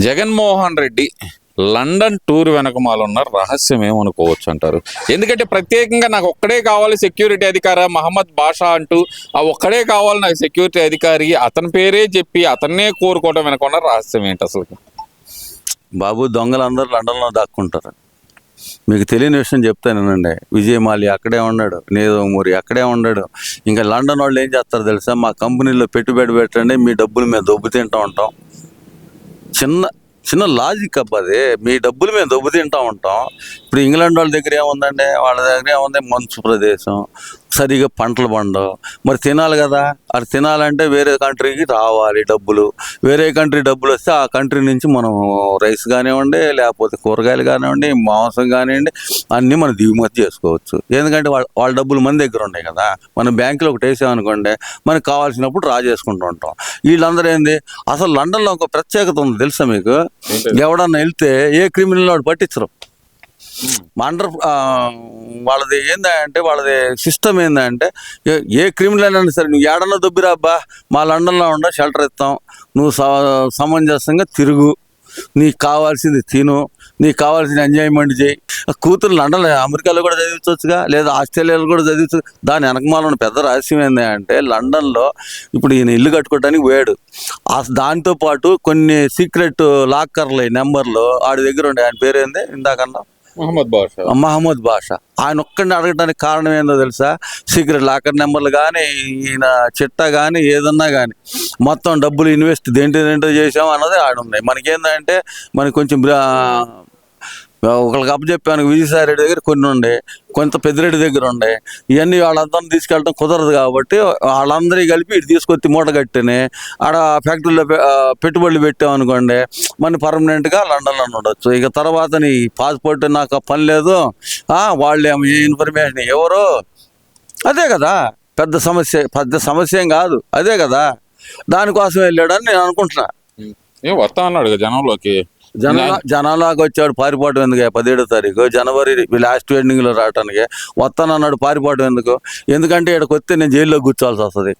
Jaganmohan Reddy London tour వెనకమాల ఉన్న రహస్యం ఏమనుకోవచ్చు అంటారు? ఎందుకంటే ప్రత్యేకంగా నాకు ఒక్కడే కావాలి సెక్యూరిటీ అధికారి మహమ్మద్ బాషా అంటూ ఆ ఒక్కడే కావాలి నాకు సెక్యూరిటీ అధికారి, అతని పేరే చెప్పి అతన్నే కోరుకోవడం వెనక ఉన్న రహస్యం ఏంటి అసలు? బాబు, దొంగలందరూ లండన్లో దాక్కుంటారు. మీకు తెలియని విషయం చెప్తానేనండి. విజయ్ మాల్యా అక్కడే ఉన్నాడు, నీరవ్ మోదీ అక్కడే ఉన్నాడు. ఇంకా లండన్ వాళ్ళు ఏం చేస్తారు తెలుసా? మా కంపెనీలో పెట్టుబడి పెట్టండి, మీ డబ్బులు మేము దొబ్బు తింటూ ఉంటాం. చిన్న చిన్న లాజిక్ అబ్బాది. మీ డబ్బులు మేము దొబ్బు తింటూ ఉంటాం. ఇప్పుడు ఇంగ్లాండ్ వాళ్ళ దగ్గర ఏముందండి? వాళ్ళ దగ్గర ఏముంది? మంచు ప్రదేశం, సరిగా పంటలు పండవు. మరి తినాలి కదా, అది తినాలంటే వేరే కంట్రీకి రావాలి డబ్బులు. వేరే కంట్రీ డబ్బులు వస్తే ఆ కంట్రీ నుంచి మనం రైస్ కానివ్వండి, లేకపోతే కూరగాయలు కానివ్వండి, మాంసం కానివ్వండి, అన్నీ మనం దిగుమతి చేసుకోవచ్చు. ఎందుకంటే వాళ్ళ డబ్బులు మన దగ్గర ఉన్నాయి కదా. మనం బ్యాంకులో ఒకటి వేసామనుకోండి, మనకు కావాల్సినప్పుడు డ్రా చేసుకుంటూ ఉంటాం. వీళ్ళందరూ ఏంది? అసలు లండన్లో ఒక ప్రత్యేకత ఉంది తెలుసా మీకు? ఎవడన్నా వెళ్తే ఏ క్రిమినల్ వాడు పట్టించరు. వాళ్ళది ఏందంటే, వాళ్ళది సిస్టమ్ ఏందంటే, ఏ క్రిమినల్ అయినా సరే నువ్వు ఏడన్నా దొబ్బిరా అబ్బా, మా లండన్లో ఉండ షెల్టర్ ఇస్తాం, నువ్వు సమంజసంగా తిరుగు, నీకు కావాల్సింది తిను, నీకు కావాల్సిన ఎంజాయ్మెంట్ చేయి. కూతురు లండన్ అమెరికాలో కూడా చదివించవచ్చుగా, లేదా ఆస్ట్రేలియాలో కూడా చదివించు. దాని వెనకమాల ఉన్న పెద్ద రహస్యం ఏంటంటే, లండన్లో ఇప్పుడు ఈయన ఇల్లు కట్టుకోవడానికి పోయాడు. దాంతోపాటు కొన్ని సీక్రెట్ లాకర్లు నెంబర్లు ఆడి దగ్గర ఉండే. ఆయన పేరేంది ఇందాకన్నా? మహమ్మద్ బాషా. ఆయన ఒక్కడిని అడగడానికి కారణం ఏందో తెలుసా? సీక్రెట్ లాకర్ నెంబర్లు కానీ, ఈయన చిట్టా కానీ, ఏదన్నా కానీ మొత్తం డబ్బులు ఇన్వెస్ట్ దేంటో చేసాం అన్నది ఆడ ఉన్నాయి. మనకేందంటే మనకి కొంచెం ఒకళ్ళకి అప్పచెప్పాను. విజయసాయి రెడ్డి దగ్గర కొన్ని ఉండే, కొంత పెద్దిరెడ్డి దగ్గర ఉండే. ఇవన్నీ వాళ్ళందరినీ తీసుకెళ్ళడం కుదరదు కాబట్టి వాళ్ళందరినీ కలిపి ఇటు తీసుకొచ్చి మూట కట్టినే ఆడ ఫ్యాక్టరీలో పెట్టుబడులు పెట్టామనుకోండి, మన పర్మనెంట్గా లండన్లో ఉండొచ్చు. ఇక తర్వాత నీ పాస్పోర్ట్ నాకు పని లేదు, వాళ్ళేమో ఏ ఇన్ఫర్మేషన్ ఎవరు, అదే కదా పెద్ద సమస్య ఏం కాదు, అదే కదా. దానికోసం వెళ్ళాడని నేను అనుకుంటున్నా. వస్తా అన్నాడు జనంలోకి, జనాలకు వచ్చాడు. పారిపోవటం ఎందుకు? 17వ తారీఖు జనవరి లాస్ట్ ఎండింగ్లో రావటానికి వస్తానన్నాడు. పారిపోవటం ఎందుకు? ఎందుకంటే ఇక్కడికి వస్తే నేను జైల్లో కూర్చోవాల్సి వస్తుంది,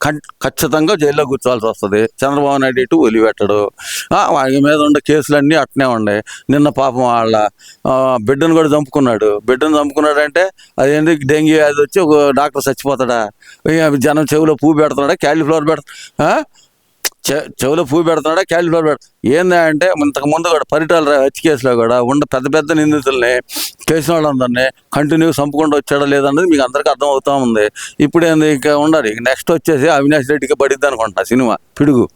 ఖచ్చితంగా జైల్లో కూర్చోవాల్సి వస్తుంది. చంద్రబాబు నాయుడు ఇటు వదిలిపెట్టాడు. వాడి మీద ఉండే కేసులన్నీ అట్నే ఉన్నాయి. నిన్న పాపం వాళ్ళ బిడ్డను కూడా చంపుకున్నాడు. బిడ్డను చంపుకున్నాడంటే అదేంటి? డెంగ్యూ వ్యాధి వచ్చి ఒక డాక్టర్ చచ్చిపోతాడా? జనం చెవిలో పువ్వు పెడుతున్నాడా? క్యాలీఫ్లవర్ చెవిలో పువ్వు పెడుతున్నాడా? క్యాలీఫ్లవర్ ఏందంటే, ఇంతకుముందు కూడా పరిటాల హత్య కేసులో కూడా పెద్ద పెద్ద నిందితుల్ని, కేసిన వాళ్ళందరినీ కంటిన్యూ చంపుకుండా వచ్చాడా లేదన్నది మీకు అందరికీ అర్థం అవుతా ఉంది. ఇప్పుడు ఏంది? ఇక ఉండాలి. నెక్స్ట్ వచ్చేసి అవినాష్ రెడ్డికి పడిద్ది అనుకుంటా సినిమా పిడుగు.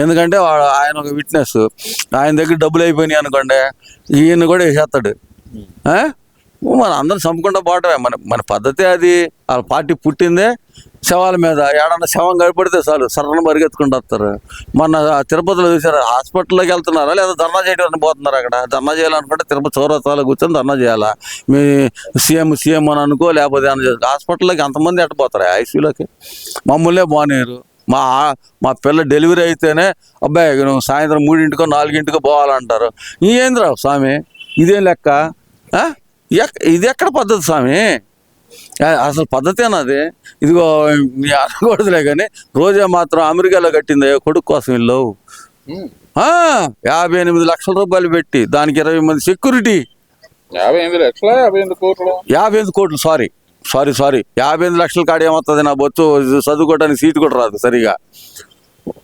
ఎందుకంటే ఆయన ఒక విట్నెస్. ఆయన దగ్గర డబ్బులు అయిపోయినాయి అనుకోండి, ఈయన కూడా వేసేస్తాడు. మన అందరం చంపుకుంటా పోవటమే మన పద్ధతే అది. వాళ్ళ పార్టీ పుట్టిందే శవాల మీద. ఏడన్నా శవం గడిపడితే చాలు సరళ పరిగెత్తుకుంటూ వస్తారు. మొన్న తిరుపతిలో చూసారు, హాస్పిటల్లోకి వెళ్తున్నారా లేదా ధర్నా చేయడానికి పోతున్నారు? అక్కడ ధర్నా చేయాలనుకుంటే తిరుపతి చౌరస్తాలో కూర్చొని ధర్నా చేయాలా? మీ సీఎం అని అనుకో, లేకపోతే హాస్పిటల్లోకి ఎంతమంది ఎట్టపోతారు ఐసీయూలోకి? మమ్మల్నే బానేరు. మా పిల్ల డెలివరీ అయితేనే అబ్బాయి నువ్వు సాయంత్రం 3 4 పోవాలంటారు. ఏంద్రా స్వామి, ఇదేం లెక్క? ఇది ఎక్కడ పద్ధతి స్వామి? అసలు పద్ధతేనాది? ఇదిగో మీ అనకూడదులే కానీ రోజా మాత్రం అమెరికాలో కట్టింది కొడుకు కోసం ఇల్లు. 58 లక్షల రూపాయలు పెట్టి దానికి 20 మంది సెక్యూరిటీ. 58 కోట్లు సారీ 58 లక్షల కాడ ఏమవుతుంది? నా బొచ్చు చదువుకోవడానికి సీటు కూడా రాదు సరిగా.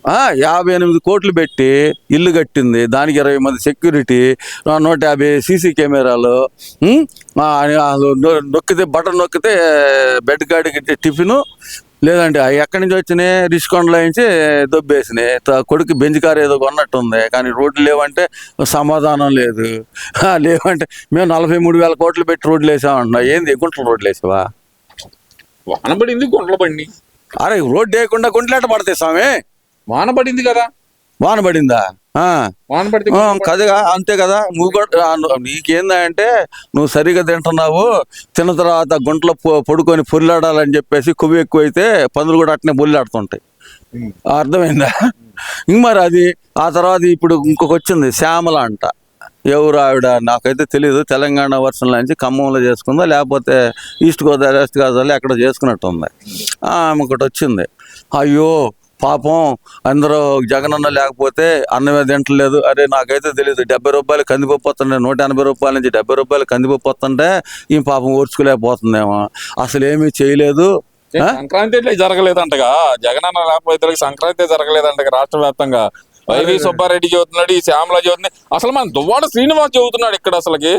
58 కోట్లు పెట్టి ఇల్లు కట్టింది. దానికి 20 మంది సెక్యూరిటీ, 150 సీసీ కెమెరాలు. నొక్కితే బటన్ నొక్కితే బెడ్ కాడికి టిఫిను, లేదంటే ఎక్కడి నుంచి వచ్చినాయి? రిషికొండలో నుంచి దొబ్బేసినాయి. కొడుకు బెంజ్ కారు ఏదో కొన్నట్టుంది, కానీ రోడ్లు లేవంటే సమాధానం లేదు. లేవంటే మేము 43,000 కోట్లు పెట్టి రోడ్లు వేసామంటున్నా. ఏంది గుంటలు రోడ్లు వేసావా? వానపడింది, గుంటలు పడి. అరే రోడ్డు వేయకుండా గుంటలు ఎట్ట పడతాయి స్వామి? వాన పడింది కదా. వాన పడిందా? వాన పడితే కదగా, అంతే కదా. నువ్వు కూడా నీకేందంటే నువ్వు సరిగా తింటున్నావు, తిన్న తర్వాత గుంటలో పడుకొని పొల్లాడాలని చెప్పేసి కొవ్వు ఎక్కువైతే పందులు కూడా అట్నే పొల్లాడుతుంటాయి. అర్థమైందా? ఇంక మరి అది ఆ తర్వాత ఇప్పుడు ఇంకొక వచ్చింది శ్యామల అంట. ఎవరు ఆవిడ నాకైతే తెలియదు. తెలంగాణ వర్షన్లో నుంచి ఖమ్మంలో చేసుకుందా, లేకపోతే ఈస్ట్ గోదావరి వెస్ట్ గోదావరిలో ఎక్కడ చేసుకున్నట్టు ఉంది. ఆమె ఒకటి వచ్చింది. అయ్యో పాపం అందరూ జగనన్న లేకపోతే అన్నమే తింటలేదు. అరే నాకైతే తెలియదు, 70 రూపాయలు కందిపప్పు వస్తుంటే 180 రూపాయల నుంచి 70 రూపాయలు కందిపప్పు వస్తుంటే ఈ పాపం ఓర్చుకోలేకపోతుందేమో. అసలు ఏమీ చేయలేదు. సంక్రాంతి ఇట్లా జరగలేదంటగా, జగనన్న లేకపోతే సంక్రాంతి జరగలేదంటగా రాష్ట్ర వ్యాప్తంగా. వైవి సుబ్బారెడ్డి చదువుతున్నాడు, ఈ శ్యామల చదువుతుంది, అసలు మన దువ్వాడ శ్రీనివాస్ చదువుతున్నాడు ఇక్కడ అసలుకి.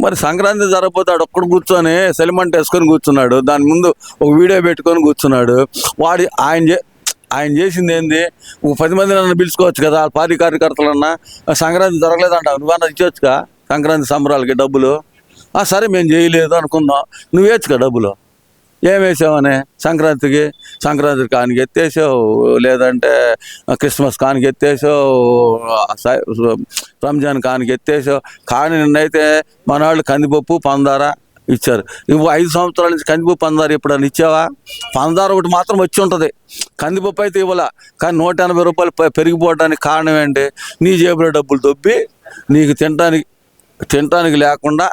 మరి సంక్రాంతి జరగపోతాడు ఒక్కడు కూర్చొని సెలిమెంట్ వేసుకొని కూర్చున్నాడు, దాని ముందు ఒక వీడియో పెట్టుకొని కూర్చున్నాడు. ఆయన చేసింది ఏంది? ఒక 10 మంది నన్ను పిలుచుకోవచ్చు కదా, పార్టీ కార్యకర్తలన్నా. సంక్రాంతి జరగలేదంటావు, నువ్వన్నా ఇచ్చొచ్చుగా సంక్రాంతి సంబరాలకి డబ్బులు. సరే మేము చేయలేదు అనుకుందాం, నువ్వేచ్చుగా డబ్బులు. ఏం వేసావని సంక్రాంతికి కానికి ఎత్తేసావు, లేదంటే క్రిస్మస్ కానికి ఎత్తేసావు, రంజాన్ కానికి ఎత్తేసావు. కానీ నిన్నైతే మన వాళ్ళు కందిపప్పు పందార ఇచ్చారు. నువ్వు 5 సంవత్సరాల నుంచి కందిపప్పు పందారు ఎప్పుడన్నా ఇచ్చావా? పందారు ఒకటి మాత్రం వచ్చి ఉంటుంది, కందిపప్పు అయితే ఇవ్వాల. కానీ 180 రూపాయలు పెరిగిపోవడానికి కారణం ఏంటి? నీ జేబులో డబ్బులు దొబ్బి నీకు తినటానికి లేకుండా,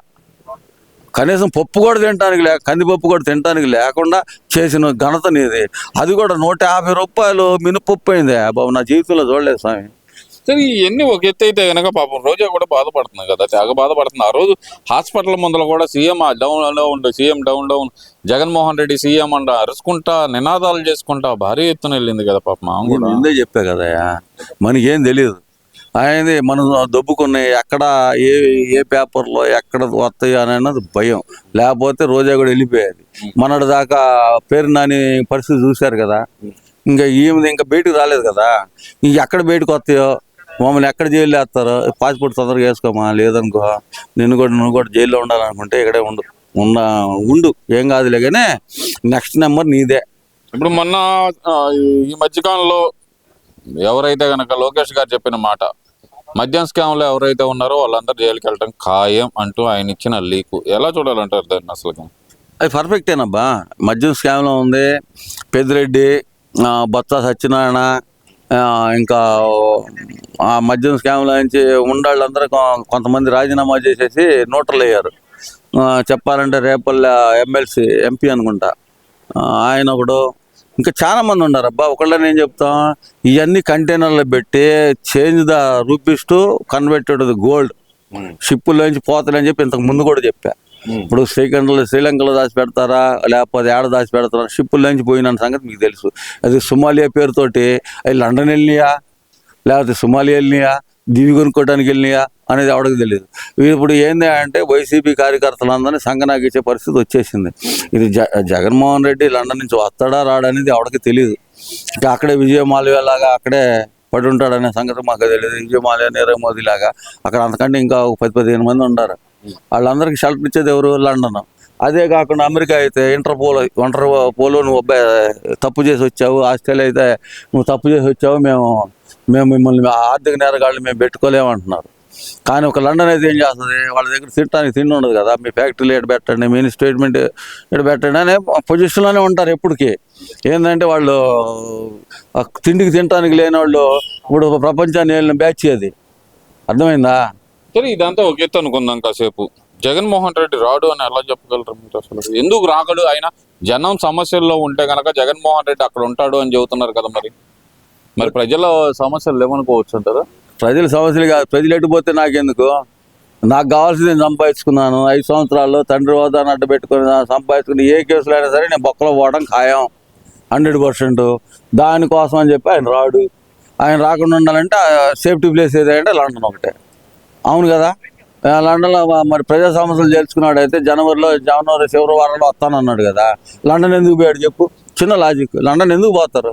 కనీసం పప్పు కూడా తినడానికి కందిపప్పు కూడా తినడానికి లేకుండా చేసిన ఘనత నీది. అది కూడా 150 రూపాయలు మినపప్పు అయింది బాబు, నా జీవితంలో చూడలేదు స్వామి. సరే ఇవన్నీ ఒక ఎత్తు అయితే కనుక పాపం రోజా కూడా బాధపడుతుంది కదా, తెగ బాధపడుతుంది. ఆ రోజు హాస్పిటల్ ముందర కూడా CM down Jaganmohan Reddy CM అంట అరుచుకుంటా నినాదాలు చేసుకుంటా భారీ ఎత్తున వెళ్ళింది కదా పాపం. ముందే చెప్పా కదా, మనకేం తెలియదు. ఆయనది మనం దొబ్బుకున్నాయి, ఎక్కడ ఏ పేపర్లో ఎక్కడ వస్తాయి అన్నది భయం. లేకపోతే రోజా కూడా వెళ్ళిపోయేది. మనటి దాకా పేరు నాని పరిస్థితి చూశారు కదా, ఇంకా ఈమెది ఇంకా బయటకు రాలేదు కదా. ఇంక ఎక్కడ బయటకు వస్తాయో, మమ్మల్ని ఎక్కడ జైలు వేస్తారో. పాస్పోర్ట్ తొందరగా వేసుకోమా, లేదనుకో నువ్వు కూడా జైల్లో ఉండాలనుకుంటే ఇక్కడే ఉండు, ఏం కాదులే. కానీ నెక్స్ట్ నెంబర్ నీదే. ఇప్పుడు మొన్న ఈ మధ్యకాలంలో ఎవరైతే కనుక లోకేష్ గారు చెప్పిన మాట, మద్యం స్కామ్లో ఎవరైతే ఉన్నారో వాళ్ళందరూ జైలుకి వెళ్ళటం ఖాయం అంటూ ఆయన ఇచ్చిన లీకు ఎలా చూడాలంటారు దాన్ని? అసలు అది పర్ఫెక్టేనబ్బా. మద్యం స్కామ్లో ఉంది పెద్దిరెడ్డి, బొత్స సత్యనారాయణ, ఇంకా ఆ మద్యం స్కామ్లో నుంచి ఉండాళ్ళందరూ కొంతమంది రాజీనామా చేసేసి న్యూట్రల్ అయ్యారు. చెప్పాలంటే రేపల్ల ఎమ్మెల్సీ ఎంపీ అనుకుంటా ఆయన ఒకడు, ఇంకా చాలా మంది ఉన్నారు అబ్బా. ఒకళ్ళని ఏం చెప్తాం, ఇవన్నీ కంటైనర్లో పెట్టి change the rupees to converted gold, షిప్పుల్లోంచి పోతారని చెప్పి ఇంతకు ముందు కూడా చెప్పా. ఇప్పుడు శ్రీలంకలో దాచి పెడతారా, లేకపోతే ఏడ దాచి పెడతారా, షిప్పుల్లోంచి పోయిన సంగతి మీకు తెలుసు. అది సోమాలియా పేరుతోటి అవి లండన్ వెళ్ళినాయా, లేకపోతే సోమాలియా వెళ్ళినాయా, దివి కొనుక్కోవడానికి వెళ్ళినాయా అనేది ఎవరికి తెలియదు. ఇప్పుడు ఏంది అంటే వైసీపీ కార్యకర్తలందరినీ సంగనాగిచ్చే పరిస్థితి వచ్చేసింది. ఇది జగన్మోహన్ రెడ్డి లండన్ నుంచి వస్తాడా రాడనేది ఎవరికి తెలియదు. ఇంకా అక్కడే విజయమాల్యలాగా అక్కడే పడి ఉంటాడనే సంగతి మాకు తెలియదు. విజయమాల్య, నీరవ్ మోదీ లాగా అక్కడ అంతకంటే ఇంకా 10-15 మంది ఉంటారు. వాళ్ళందరికీ షెల్టర్ ఇచ్చేది ఎవరు? లండన్. అదే కాకుండా అమెరికా అయితే ఇంటర్పోల్ నువ్వు అబ్బాయి తప్పు చేసి వచ్చావు, ఆస్ట్రేలియా అయితే నువ్వు తప్పు చేసి వచ్చావు, మేము మిమ్మల్ని ఆర్థిక నేరగాళ్ళని మేము పెట్టుకోలేమంటున్నారు. కానీ ఒక లండన్ అయితే ఏం చేస్తుంది, వాళ్ళ దగ్గర తినడానికి తిండి ఉండదు కదా, మీ ఫ్యాక్టరీలు ఎక్కడ పెట్టండి, మీ స్టేట్మెంట్ ఎక్కడ పెట్టండి అనే పొజిషన్లోనే ఉంటారు ఎప్పటికీ. ఏంటంటే వాళ్ళు తిండికి తినడానికి లేని వాళ్ళు ఇప్పుడు ప్రపంచాన్ని వెళ్ళిన బ్యాచ్ అది. అర్థమైందా? సరే ఇదంతా ఒక ఎత్తు అనుకుందాం కాసేపు. జగన్మోహన్ రెడ్డి రాడు అని ఎలా చెప్పగలరు మీరు? అసలు ఎందుకు రాకడు? ఆయన జనం సమస్యల్లో ఉంటే కనుక జగన్మోహన్ రెడ్డి అక్కడ ఉంటాడు అని చెబుతున్నారు కదా. మరి ప్రజల సమస్యలు లేవనుకోవచ్చు అంటారా? ప్రజల సమస్యలు కాదు, ప్రజలు ఎట్టుపోతే నాకెందుకు? నాకు కావాల్సింది నేను సంపాదించుకున్నాను. 5 సంవత్సరాల్లో తండ్రి హోదాను అడ్డు పెట్టుకుని సంపాదించుకుని ఏ కేసులో అయినా సరే నేను బొక్కలో పోవడం ఖాయం 100%. దానికోసం అని చెప్పి ఆయన రాడు. ఆయన రాకుండా ఉండాలంటే సేఫ్టీ ప్లేస్ ఏదంటే లండన్ ఒకటే. అవును కదా, లండన్లో మరి ప్రజా సమస్యలు చేర్చుకున్నాడు. అయితే జనవరి చివరి వారంలో వస్తానన్నాడు కదా. లండన్ ఎందుకు పోయాడు చెప్పు? చిన్న లాజిక్, లండన్ ఎందుకు పోతారు?